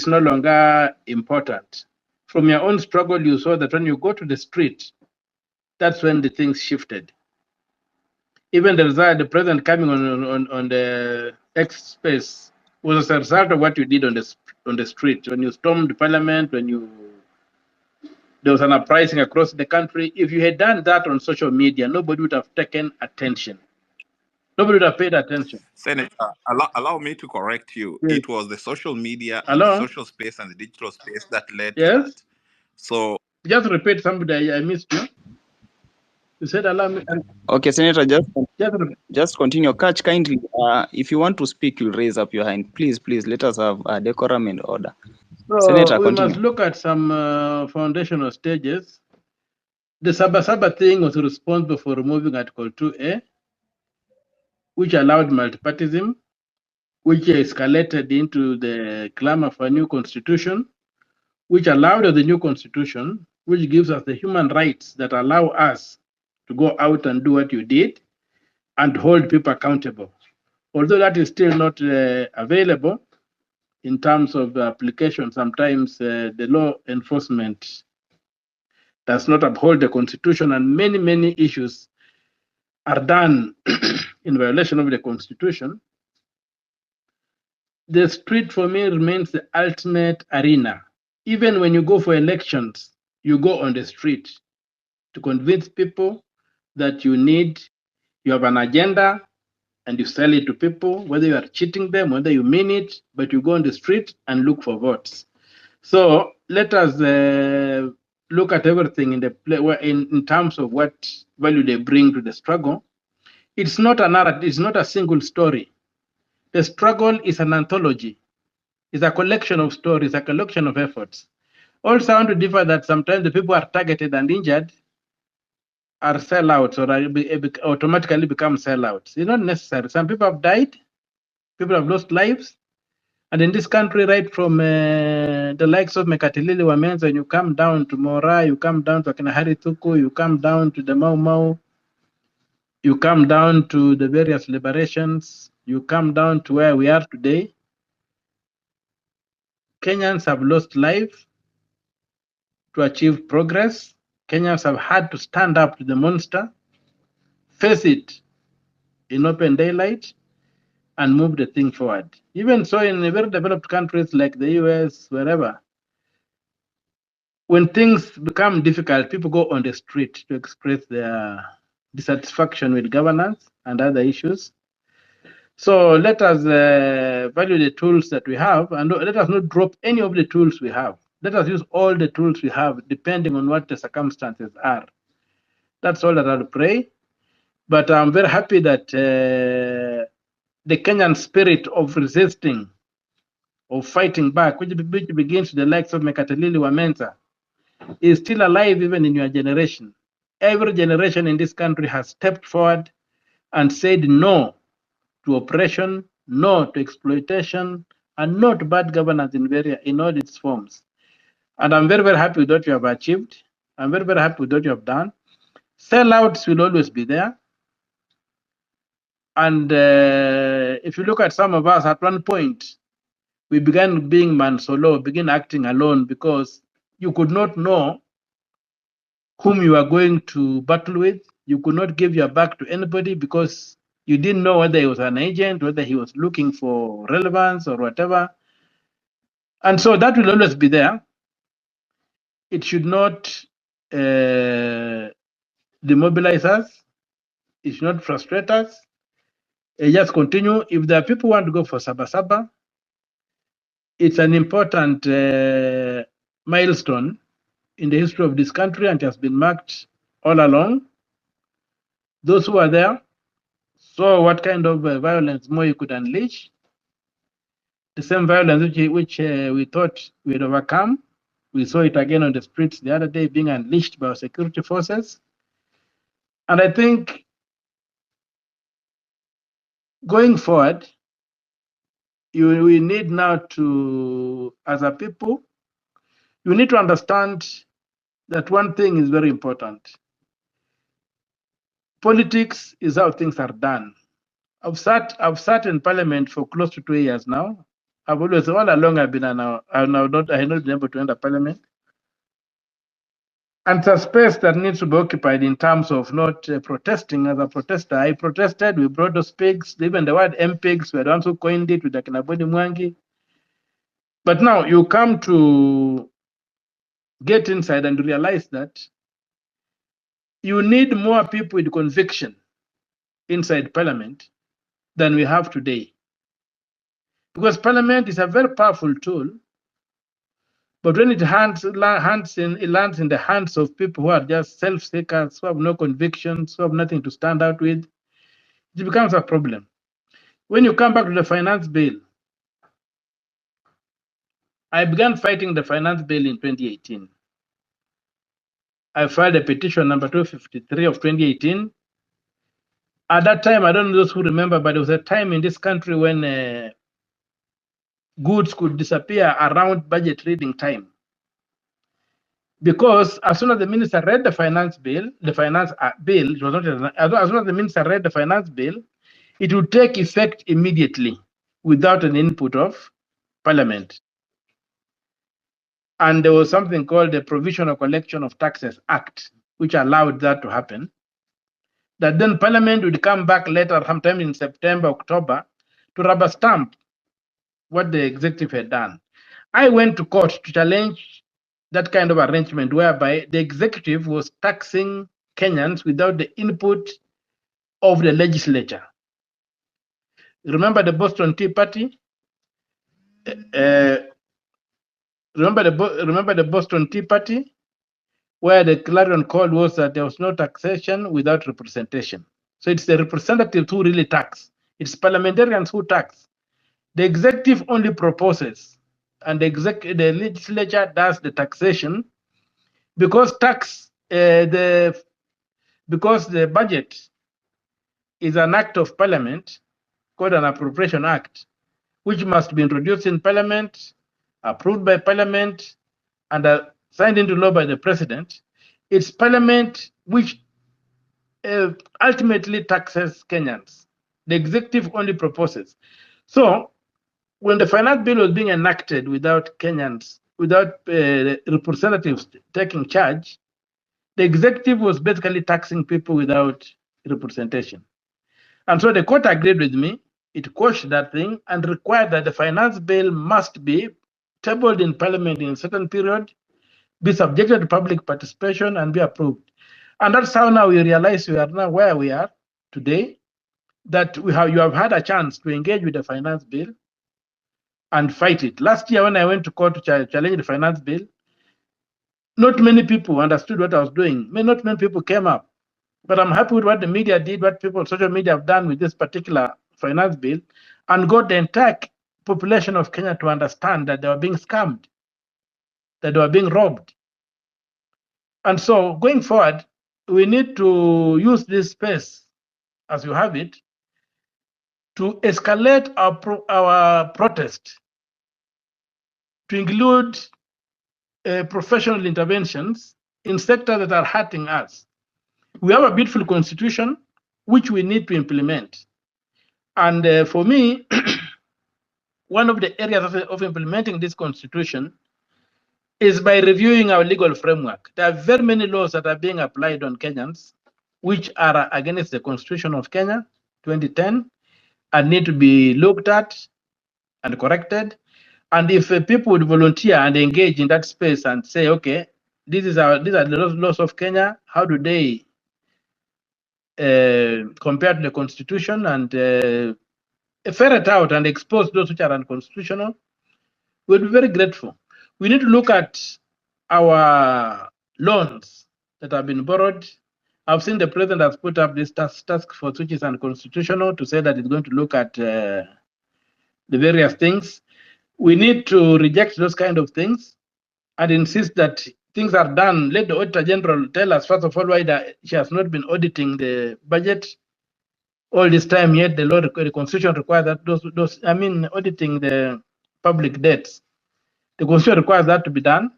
it's no longer important. From your own struggle, you saw that when you go to the street, that's when the things shifted. Even the president coming on the X space was a result of what you did on the street. When you stormed the parliament, there was an uprising across the country. If you had done that on social media, nobody would have taken attention. Nobody would have paid attention. Senator, allow me to correct you. Yes. It was the social media and Hello? the social space and the digital space that led to Yes? that. So Just repeat somebody, I missed you. You said allow me. Okay, Senator, just continue. Catch kindly. If you want to speak, you'll raise up your hand. Please, let us have decorum and order. So Senator, we continue. must look at some foundational stages. The sabasaba thing was responsible for removing Article 2A, which allowed multipartyism, which escalated into the clamor for a new constitution, which allowed the new constitution, which gives us the human rights that allow us to go out and do what you did and hold people accountable. Although that is still not available in terms of application, sometimes the law enforcement does not uphold the constitution, and many issues are done in violation of the constitution. The street for me remains the ultimate arena. Even when you go for elections, you go on the street to convince people that you have an agenda, and you sell it to people, whether you are cheating them, whether you mean it, but you go on the street and look for votes. So let us look at everything in terms of what value they bring to the struggle. It's not a narrative, it's not a single story. The struggle is an anthology. It's a collection of stories, a collection of efforts. All sound to differ that sometimes the people are targeted and injured are sellouts or automatically become sellouts. It's not necessary. Some people have died, people have lost lives. And in this country, right from the likes of Mekatilili Wamenza, when you come down to Mora, you come down to Akinahari Tuku, you come down to the Mau Mau, you come down to the various liberations, you come down to where we are today. Kenyans have lost life to achieve progress. Kenyans have had to stand up to the monster, face it in open daylight, and move the thing forward. Even so, in very developed countries like the US, wherever, when things become difficult, people go on the street to express their dissatisfaction with governance and other issues. So let us value the tools that we have, and let us not drop any of the tools we have. Let us use all the tools we have, depending on what the circumstances are. That's all that I'll pray. But I'm very happy that the Kenyan spirit of resisting, of fighting back, which begins with the likes of Mekatilili Wamenza, is still alive even in your generation. Every generation in this country has stepped forward and said no to oppression, no to exploitation, and no to bad governance in all its forms. And I'm very happy with what you have achieved. I'm very happy with what you have done. Sellouts will always be there. And if you look at some of us, at one point, we began being man solo, began acting alone, because you could not know whom you are going to battle with. You could not give your back to anybody because you didn't know whether he was an agent, whether he was looking for relevance or whatever. And so that will always be there. It should not demobilize us. It should not frustrate us. Just continue. If there are people who want to go for sabasaba, it's an important milestone in the history of this country, and it has been marked all along. Those who are there saw what kind of violence more you could unleash. The same violence which we thought we had overcome. We saw it again on the streets the other day being unleashed by our security forces. And I think going forward, we need now to, as a people, you need to understand that one thing is very important. Politics is how things are done. I've sat in parliament for close to 2 years now. I've always, all along I've been I have not been able to enter parliament. And it's a space that needs to be occupied in terms of not protesting as a protester. I protested, we brought those pigs, even the word MPigs, we are the ones who coined it with the Kinabodi Mwangi. But now you come to get inside and realize that you need more people with conviction inside parliament than we have today. Because parliament is a very powerful tool, but when it lands in the hands of people who are just self-seekers, who have no convictions, who have nothing to stand out with, it becomes a problem. When you come back to the finance bill, I began fighting the finance bill in 2018. I filed a petition number 253 of 2018. At that time, I don't know those who remember, but there was a time in this country when goods could disappear around budget reading time. Because as soon as the minister read the finance bill, it was not as soon as the minister read the finance bill, it would take effect immediately without an input of parliament. And there was something called the Provisional Collection of Taxes Act, which allowed that to happen. That then parliament would come back later, sometime in September, October, to rubber stamp what the executive had done. I went to court to challenge that kind of arrangement whereby the executive was taxing Kenyans without the input of the legislature. Remember the Boston Tea Party? Remember the Boston Tea Party, where the clarion call was that there was no taxation without representation. So it's the representatives who really tax. It's parliamentarians who tax. The executive only proposes, and the legislature does the taxation, because because the budget is an act of parliament called an appropriation act, which must be introduced in parliament, approved by parliament, and signed into law by the president. It's parliament which ultimately taxes Kenyans. The executive only proposes. So when the finance bill was being enacted without Kenyans, without representatives taking charge, the executive was basically taxing people without representation. And so the court agreed with me. It quashed that thing and required that the finance bill must be tabled in parliament in a certain period, be subjected to public participation, and be approved. And that's how now we realize we are now where we are today, that you have had a chance to engage with the finance bill and fight it. Last year, when I went to court to challenge the finance bill, not many people understood what I was doing. Not many people came up. But I'm happy with what the media did, what people on social media have done with this particular finance bill, and got the entire population of Kenya to understand that they were being scammed, that they were being robbed. And so going forward, we need to use this space, as you have it, to escalate our protest, to include professional interventions in sectors that are hurting us. We have a beautiful constitution, which we need to implement. And for me, one of the areas of implementing this constitution is by reviewing our legal framework. There are very many laws that are being applied on Kenyans, which are against the Constitution of Kenya, 2010, and need to be looked at and corrected. And if people would volunteer and engage in that space and say, okay, these are the laws of Kenya, how do they compare to the Constitution, and ferret out and expose those which are unconstitutional, we'll be very grateful. We need to look at our loans that have been borrowed. I've seen the president has put up this task force, which is unconstitutional, to say that it's going to look at the various things. We need to reject those kind of things and insist that things are done. Let the Auditor General tell us, first of all, why she has not been auditing the budget all this time, yet the Constitution requires that auditing the public debts. The Constitution requires that to be done.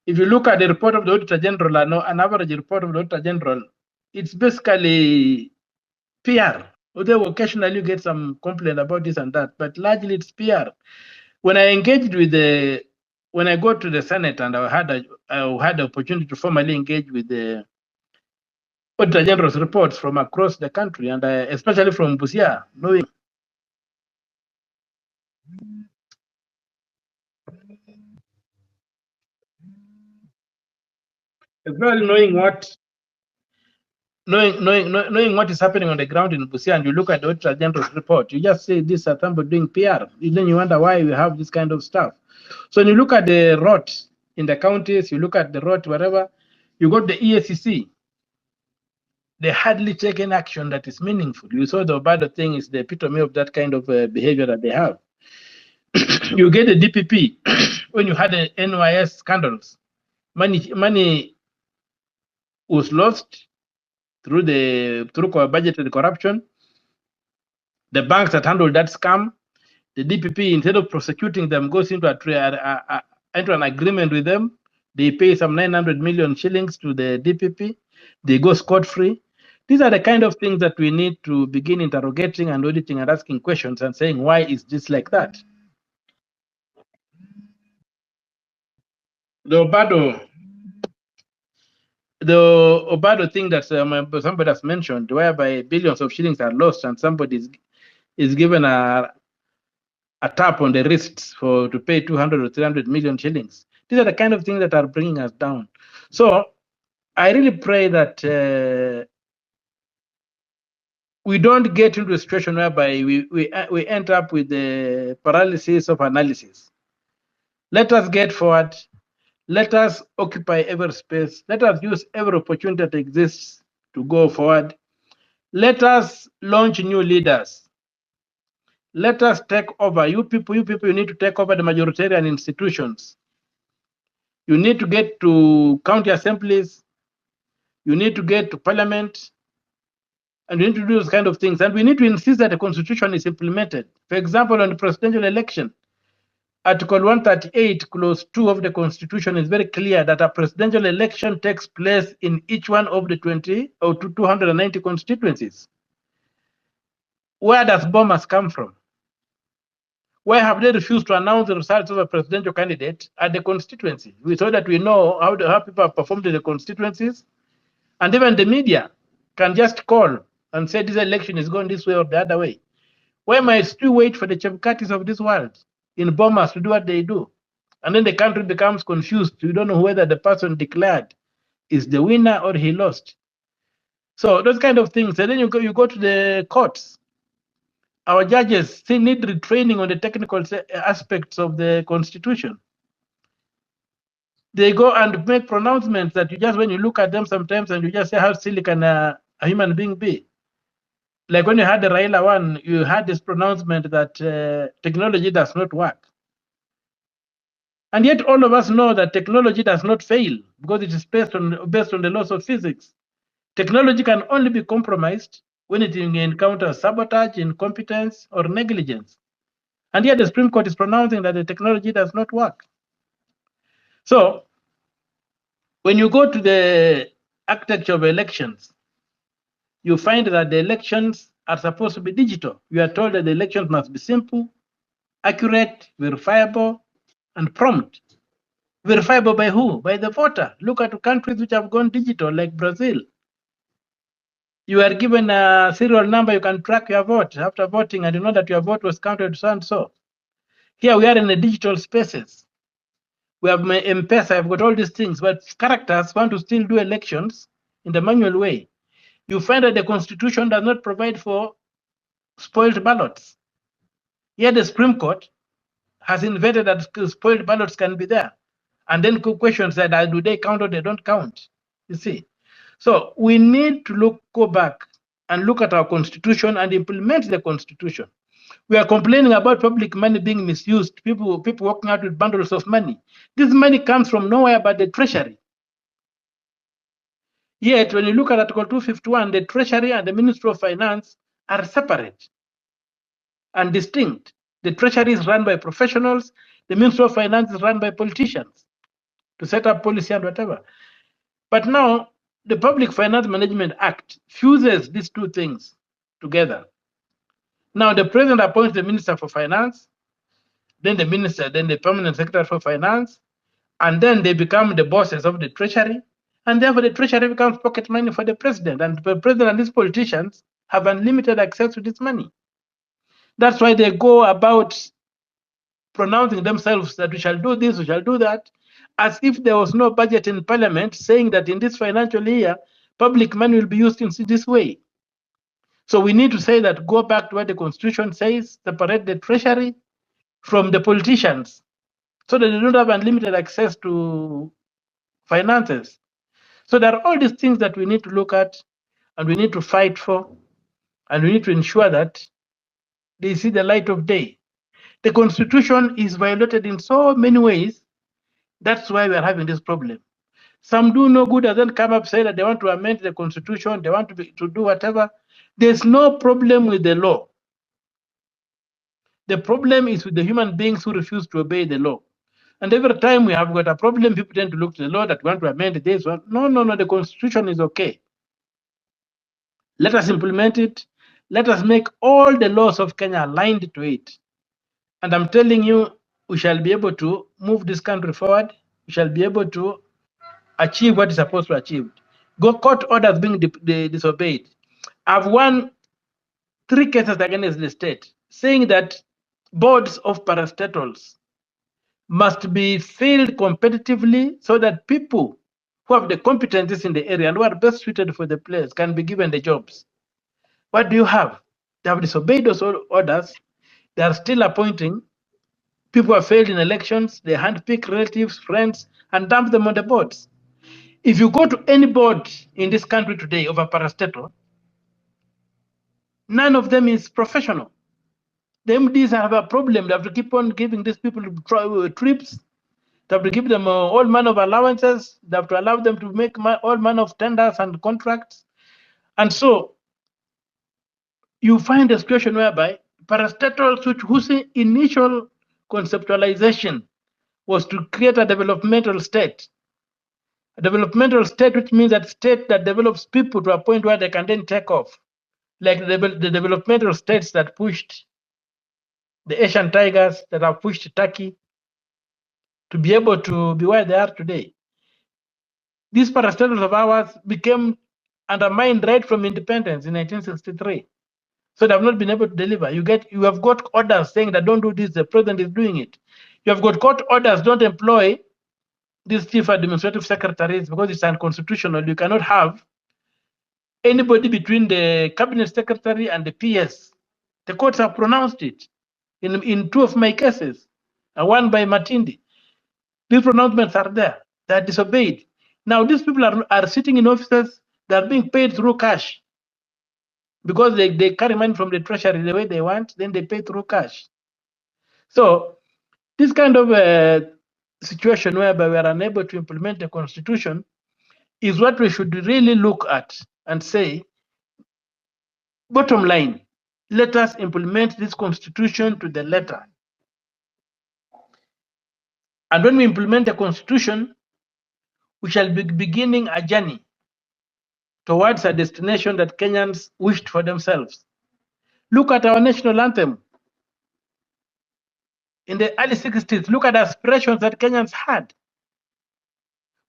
If you look at the report of the Auditor General, an average report of the Auditor General, it's basically PR. Although occasionally you get some complaint about this and that, but largely it's PR. When I engaged with when I go to the Senate and I had the opportunity to formally engage with the Auditor General's reports from across the country, and especially from Busia, knowing especially knowing what is happening on the ground in Busia, and you look at the Auditor General's report, you just say this are somebody doing PR. Then you wonder why we have this kind of stuff. So when you look at the rot in the counties, you look at the rot wherever, you got the EACC, they hardly take any action that is meaningful. You saw the Obado thing is the epitome of that kind of behavior that they have. You get the DPP when you had the NYS scandals, money was lost through budgeted corruption. The banks that handled that scam, the DPP, instead of prosecuting them, goes into an agreement with them. They pay some 900 million shillings to the DPP. They go scot-free. These are the kind of things that we need to begin interrogating and auditing and asking questions and saying, why is this like that? The Obado thing that somebody has mentioned, whereby billions of shillings are lost and somebody is given a tap on the wrists to pay 200 or 300 million shillings. These are the kind of things that are bringing us down. So I really pray that we don't get into a situation whereby we end up with the paralysis of analysis. Let us get forward. Let us occupy every space. Let us use every opportunity that exists to go forward. Let us launch new leaders. Let us take over. You people, you need to take over the majoritarian institutions. You need to get to county assemblies. You need to get to parliament. And we need to do those kind of things. And we need to insist that the constitution is implemented. For example, on the presidential election, Article 138, Clause 2 of the Constitution is very clear that a presidential election takes place in each one of the 290 constituencies. Where does Bomas come from? Why have they refused to announce the results of a presidential candidate at the constituency? So that we know how people have performed in the constituencies. And even the media can just call and say this election is going this way or the other way. Why must we wait for the Chebkatis of this world in Bomas to do what they do? And then the country becomes confused. You don't know whether the person declared is the winner or he lost. So those kind of things. And then you go to the courts. Our judges still need retraining on the technical aspects of the constitution. They go and make pronouncements that you just, when you look at them sometimes and you just say, how silly can a human being be? Like when you had the Raila one, you had this pronouncement that technology does not work. And yet all of us know that technology does not fail because it is based on the laws of physics. Technology can only be compromised when it encounters sabotage, incompetence, or negligence. And yet the Supreme Court is pronouncing that the technology does not work. So when you go to the architecture of elections, you find that the elections are supposed to be digital. You are told that the elections must be simple, accurate, verifiable, and prompt. Verifiable by who? By the voter. Look at countries which have gone digital, like Brazil. You are given a serial number, you can track your vote after voting, and you know that your vote was counted so and so. Here we are in the digital spaces. We have M-Pesa, I've got all these things, but characters want to still do elections in the manual way. You find that the constitution does not provide for spoiled ballots. Yet the Supreme Court has invented that spoiled ballots can be there. And then questions that do they count or they don't count? You see. So we need to go back and look at our constitution and implement the constitution. We are complaining about public money being misused, people walking out with bundles of money. This money comes from nowhere but the treasury. Yet when you look at Article 251, the treasury and the Ministry of Finance are separate and distinct. The treasury is run by professionals, the Ministry of Finance is run by politicians to set up policy and whatever. But now the Public Finance Management Act fuses these two things together. Now the president appoints the minister for finance, then the minister, then the permanent secretary for finance, and then they become the bosses of the treasury, and therefore the treasury becomes pocket money for the president, and the president and these politicians have unlimited access to this money. That's why they go about pronouncing themselves that we shall do this, we shall do that, as if there was no budget in parliament saying that in this financial year, public money will be used in this way. So we need to say that, go back to what the constitution says, separate the treasury from the politicians so that they don't have unlimited access to finances. So there are all these things that we need to look at and we need to fight for, and we need to ensure that they see the light of day. The constitution is violated in so many ways. That's why we are having this problem. Some do no good and then come up say that they want to amend the constitution, they want to do whatever. There's no problem with the law. The problem is with the human beings who refuse to obey the law. And every time we have got a problem, people tend to look to the law that want to amend this one. No, the constitution is okay. Let us implement it. Let us make all the laws of Kenya aligned to it. And I'm telling you, we shall be able to move this country forward. We shall be able to achieve what is supposed to achieve. Court orders being disobeyed. I've won 3 cases against the state saying that boards of parastatals must be filled competitively so that people who have the competencies in the area and who are best suited for the place can be given the jobs. What do you have? They have disobeyed those orders. They are still appointing. People have failed in elections. They handpick relatives, friends, and dump them on the boards. If you go to any board in this country today of a parastatal, none of them is professional. The MDs have a problem. They have to keep on giving these people trips. They have to give them all manner of allowances. They have to allow them to make all manner of tenders and contracts. And so you find a situation whereby parastatals, whose initial conceptualization was to create a developmental state. A developmental state, which means that state that develops people to a point where they can then take off. Like the developmental states that pushed the Asian tigers, that have pushed Turkey to be able to be where they are today. These parastatals of ours became undermined right from independence in 1963. So they have not been able to deliver. You have got orders saying that don't do this, the president is doing it. You have got court orders, don't employ these chief administrative secretaries because it's unconstitutional. You cannot have anybody between the cabinet secretary and the PS. The courts have pronounced it in 2 of my cases, one by Matindi. These pronouncements are there. They are disobeyed. Now these people are sitting in offices. They are being paid through cash because they carry money from the treasury the way they want. Then they pay through cash. So this kind of situation whereby we are unable to implement the constitution is what we should really look at and say, bottom line, let us implement this constitution to the letter. And when we implement the constitution, we shall be beginning a journey towards a destination that Kenyans wished for themselves. Look at our national anthem. In the early 60s, look at the aspirations that Kenyans had.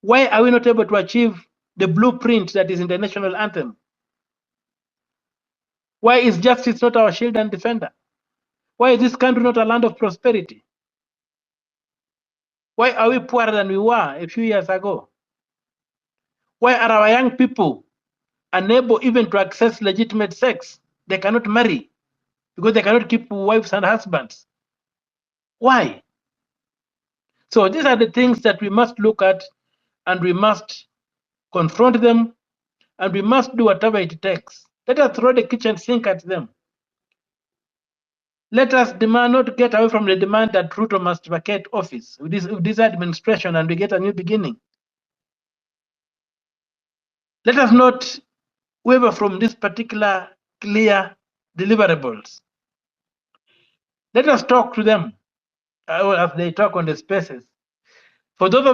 Why are we not able to achieve the blueprint that is in the national anthem? Why is justice not our shield and defender? Why is this country not a land of prosperity? Why are we poorer than we were a few years ago? Why are our young people unable even to access legitimate sex? They cannot marry because they cannot keep wives and husbands. Why? So these are the things that we must look at, and we must confront them, and we must do whatever it takes. Let us throw the kitchen sink at them. Let us demand, not get away from the demand that Ruto must vacate office with this administration and we get a new beginning. Let us not waver from this particular clear deliverables. Let us talk to them as they talk on the spaces. For those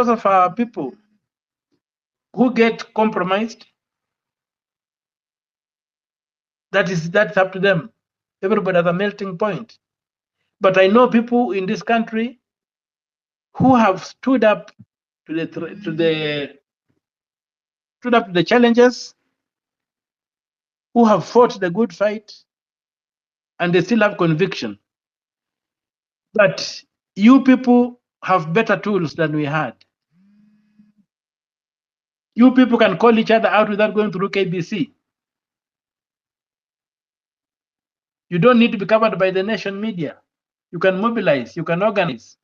of our people who get compromised, that's up to them. Everybody has a melting point. But I know people in this country who have stood up to the challenges, who have fought the good fight, and they still have conviction. But you people have better tools than we had. You people can call each other out without going through KBC. You don't need to be covered by the nation media. You can mobilize, you can organize.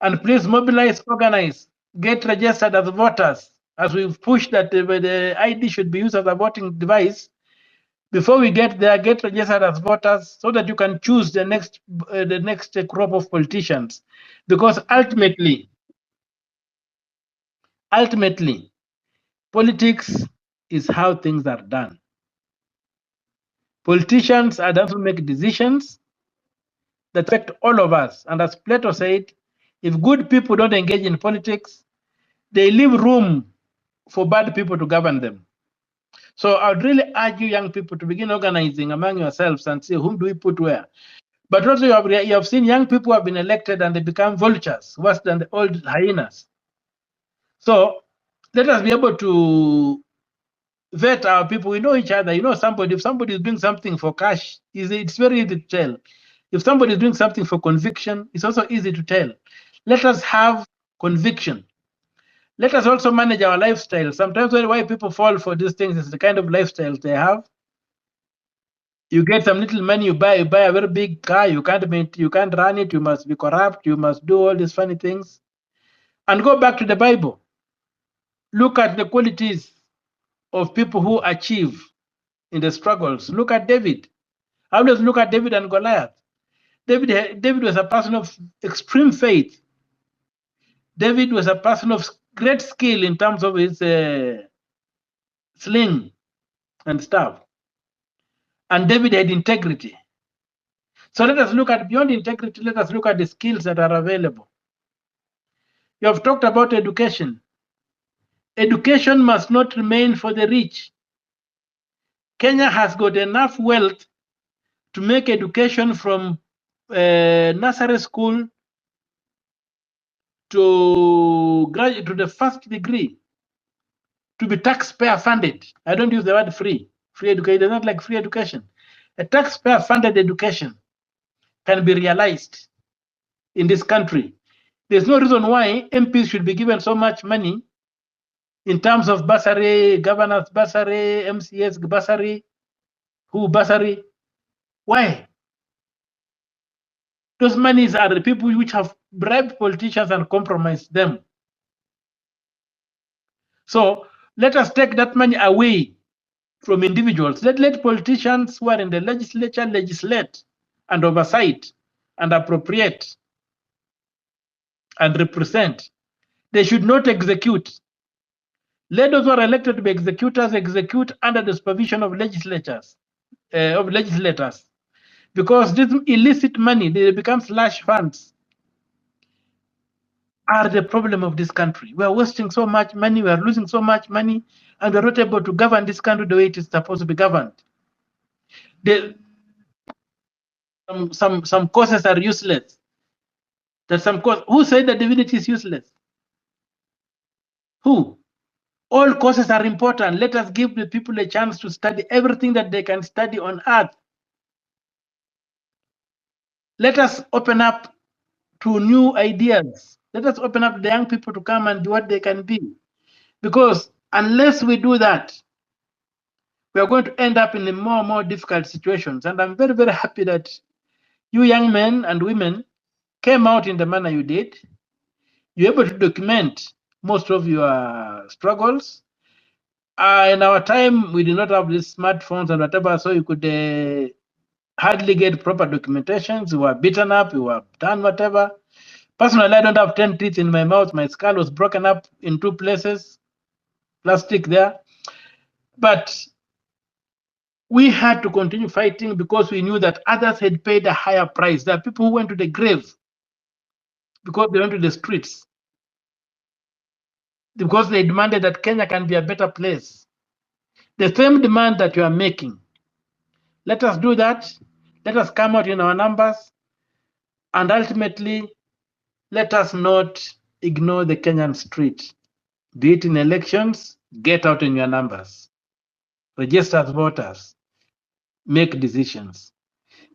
And please mobilize, organize, get registered as voters. As we've pushed that the ID should be used as a voting device, before we get there, get registered as voters so that you can choose the next crop of politicians. Because ultimately, politics is how things are done. Politicians are done to make decisions that affect all of us. And as Plato said, if good people don't engage in politics, they leave room for bad people to govern them. So I would really urge you young people to begin organizing among yourselves and see whom do we put where. But also you have seen young people who have been elected and they become vultures, worse than the old hyenas. So let us be able to vet our people. We know each other. You know somebody, if somebody is doing something for cash, it's very easy to tell. If somebody is doing something for conviction, it's also easy to tell. Let us have conviction. Let us also manage our lifestyle. Sometimes why people fall for these things is the kind of lifestyles they have. You get some little money, you buy a very big car, you can't run it, you must be corrupt, you must do all these funny things. And go back to the Bible. Look at the qualities of people who achieve in the struggles. Look at David. I always look at David and Goliath. David was a person of extreme faith. David was a person of great skill in terms of his sling and stuff. And David had integrity. So let us look at beyond integrity, let us look at the skills that are available. You have talked about education. Education must not remain for the rich. Kenya has got enough wealth to make education from nursery school to graduate to the first degree to be taxpayer funded. I don't use the word free. Free education is not like free education. A taxpayer funded education can be realized in this country. There's no reason why MPs should be given so much money in terms of bursary, governors bursary, MCS bursary, who bursary. Why? Those monies are the people which have bribed politicians and compromised them. So let us take that money away from individuals. Let politicians who are in the legislature legislate and oversight and appropriate and represent. They should not execute. Let those who are elected to be executors execute under the supervision of legislators, because this illicit money, they become slush funds, are the problem of this country. We are wasting so much money, we are losing so much money, and we are not able to govern this country the way it is supposed to be governed. Some courses are useless. Who said that divinity is useless? Who? All courses are important. Let us give the people a chance to study everything that they can study on earth. Let us open up to new ideas. Let us open up the young people to come and do what they can be. Because unless we do that, we are going to end up in more and more difficult situations. And I'm very, very happy that you young men and women came out in the manner you did. You're able to document most of your struggles. In our time, we did not have these smartphones and whatever, so you could hardly get proper documentations. We were beaten up, we were done whatever. Personally, I don't have 10 teeth in my mouth. My skull was broken up in 2 places, plastic there. But we had to continue fighting because we knew that others had paid a higher price. There are people who went to the grave because they went to the streets, because they demanded that Kenya can be a better place. The same demand that you are making, let us do that. Let us come out in our numbers, and ultimately, let us not ignore the Kenyan street. Be it in elections, get out in your numbers. Register as voters. Make decisions.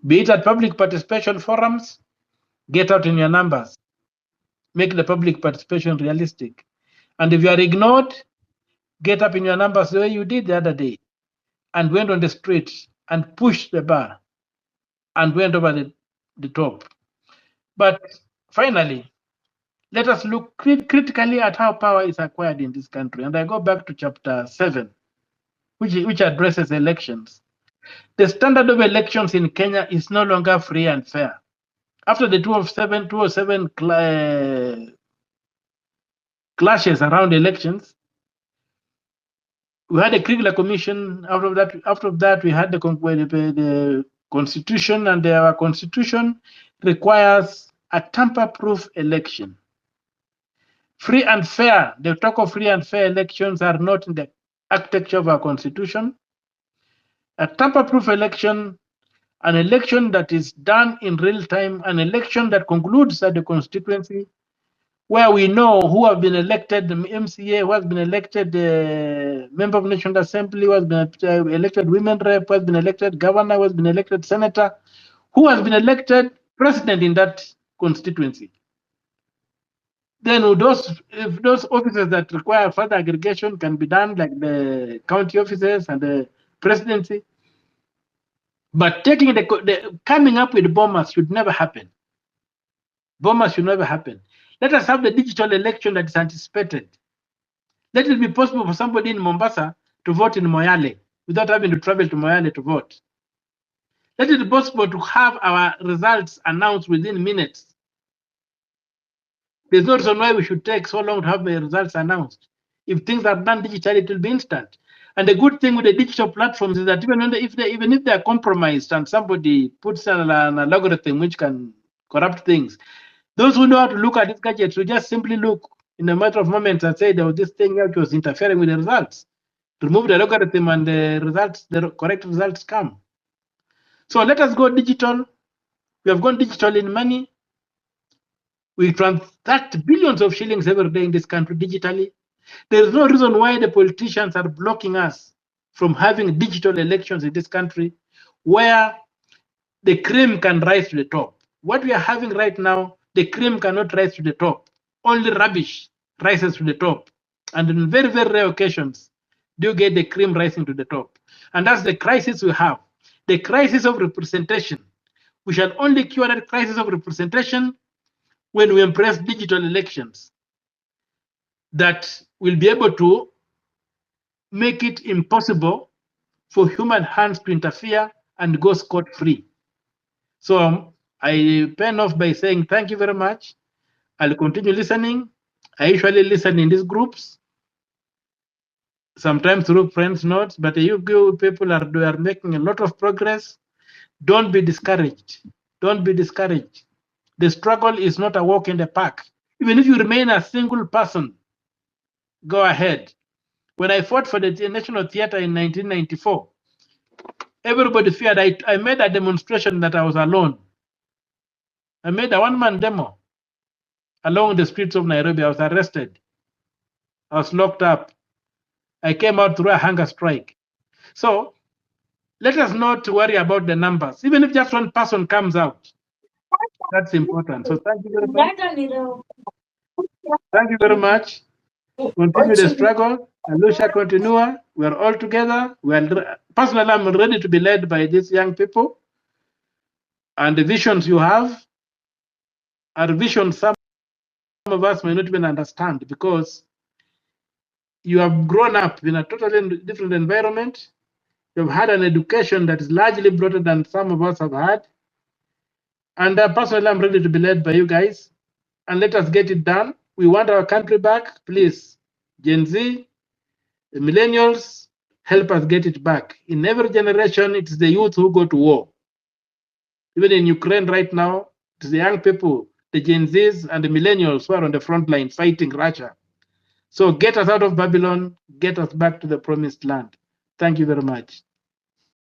Be it at public participation forums, get out in your numbers. Make the public participation realistic. And if you are ignored, get up in your numbers the way you did the other day and went on the street and pushed the bar and went over the top. But finally, let us look critically at how power is acquired in this country. And I go back to chapter 7, which addresses elections. The standard of elections in Kenya is no longer free and fair. After the 207 clashes around elections, we had a Kriegler Commission. After that, we had the Constitution, and our Constitution requires a tamper-proof election. Free and fair, the talk of free and fair elections are not in the architecture of our Constitution. A tamper-proof election, an election that is done in real time, an election that concludes at the constituency, where we know who have been elected, the MCA, who has been elected member of National Assembly, who has been elected women rep, who has been elected governor, who has been elected senator, who has been elected president in that constituency. Then if those offices that require further aggregation can be done, like the county offices and the presidency. But taking coming up with bombers should never happen. Bombers should never happen. Let us have the digital election that is anticipated. Let it be possible for somebody in Mombasa to vote in Moyale without having to travel to Moyale to vote. Let it be possible to have our results announced within minutes. There's no reason why we should take so long to have the results announced. If things are done digitally, it will be instant. And the good thing with the digital platforms is that even if they are compromised and somebody puts an algorithm which can corrupt things, those who know how to look at these gadgets will just simply look in a matter of moments and say there was this thing which was interfering with the results. Remove the algorithm and the correct results come. So let us go digital. We have gone digital in money. We transact billions of shillings every day in this country digitally. There is no reason why the politicians are blocking us from having digital elections in this country where the cream can rise to the top. What we are having right now, the cream cannot rise to the top. Only rubbish rises to the top. And in very, very rare occasions, do you get the cream rising to the top. And that's the crisis we have. The crisis of representation. We shall only cure that crisis of representation when we embrace digital elections that will be able to make it impossible for human hands to interfere and go scot-free. So I pen off by saying thank you very much. I'll continue listening. I usually listen in these groups, sometimes through friends' notes, but you people are making a lot of progress. Don't be discouraged. Don't be discouraged. The struggle is not a walk in the park. Even if you remain a single person, go ahead. When I fought for the National Theatre in 1994, everybody feared. I made a demonstration that I was alone. I made a one-man demo along the streets of Nairobi. I was arrested. I was locked up. I came out through a hunger strike. So let us not worry about the numbers. Even if just one person comes out, that's important. So thank you very much. Thank you very much. Continue the struggle. Alusha continua. We are all together. Personally, I'm ready to be led by these young people. And the visions you have are visions some of us may not even understand, because you have grown up in a totally different environment. You've had an education that is largely broader than some of us have had. And personally, I'm ready to be led by you guys. And let us get it done. We want our country back. Please, Gen Z, the millennials, help us get it back. In every generation, it's the youth who go to war. Even in Ukraine right now, it's the young people, the Gen Zs and the millennials who are on the front line fighting Russia. So get us out of Babylon, get us back to the promised land. Thank you very much.